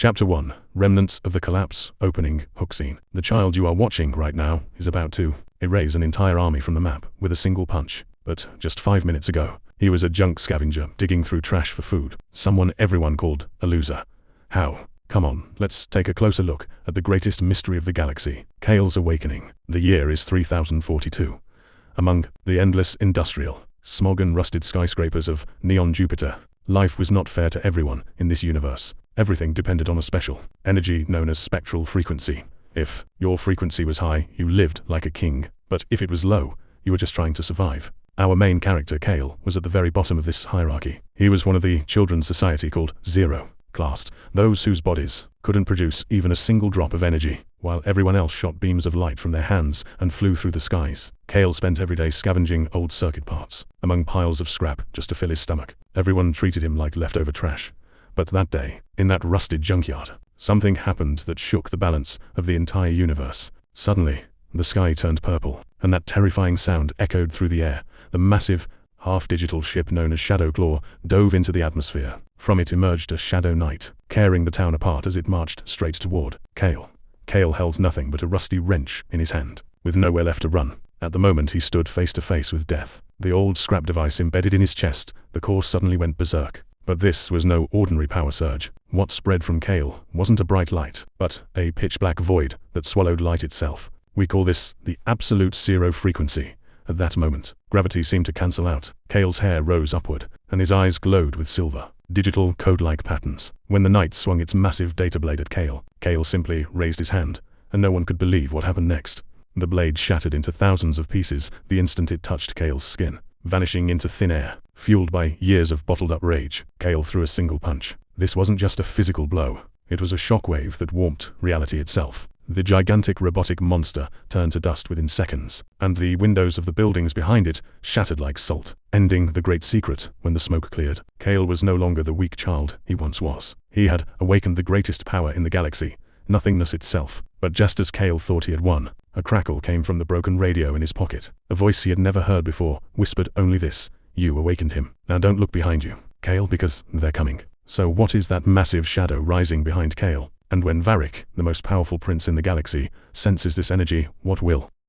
Chapter 1. Remnants of the Collapse. Opening. Hook scene. The child you are watching right now is about to erase an entire army from the map with a single punch. But just 5 minutes ago, he was a junk scavenger digging through trash for food. Someone everyone called a loser. How? Come on, let's take a closer look at the greatest mystery of the galaxy, Kale's awakening. The year is 3042. Among the endless industrial, smog and rusted skyscrapers of neon Jupiter, life was not fair to everyone in this universe. Everything depended on a special energy known as spectral frequency. If your frequency was high, you lived like a king, but if it was low, you were just trying to survive. Our main character, Kale, was at the very bottom of this hierarchy. He was one of the children's society called Zero classed, those whose bodies couldn't produce even a single drop of energy, while everyone else shot beams of light from their hands and flew through the skies. Kale spent every day scavenging old circuit parts among piles of scrap just to fill his stomach. Everyone treated him like leftover trash. But that day, in that rusted junkyard, something happened that shook the balance of the entire universe. Suddenly, the sky turned purple, and that terrifying sound echoed through the air. The massive, half-digital ship known as Shadow Claw dove into the atmosphere. From it emerged a Shadow Knight, tearing the town apart as it marched straight toward Kale. Kale held nothing but a rusty wrench in his hand, with nowhere left to run. At the moment he stood face to face with death. The old scrap device embedded in his chest, the core suddenly went berserk. But this was no ordinary power surge. What spread from Kale wasn't a bright light, but a pitch-black void that swallowed light itself. We call this the absolute zero frequency. At that moment, gravity seemed to cancel out. Kale's hair rose upward, and his eyes glowed with silver, digital code-like patterns. When the knight swung its massive data blade at Kale, Kale simply raised his hand, and no one could believe what happened next. The blade shattered into thousands of pieces the instant it touched Kale's skin, vanishing into thin air. Fueled by years of bottled-up rage, Kale threw a single punch. This wasn't just a physical blow. It was a shockwave that warped reality itself. The gigantic robotic monster turned to dust within seconds, and the windows of the buildings behind it shattered like salt, ending the great secret. When the smoke cleared, Kale was no longer the weak child he once was. He had awakened the greatest power in the galaxy, nothingness itself. But just as Kale thought he had won, a crackle came from the broken radio in his pocket. A voice he had never heard before whispered only this: "You awakened him. Now don't look behind you, Kale, because they're coming." So what is that massive shadow rising behind Kale? And when Varric, the most powerful prince in the galaxy, senses this energy, what will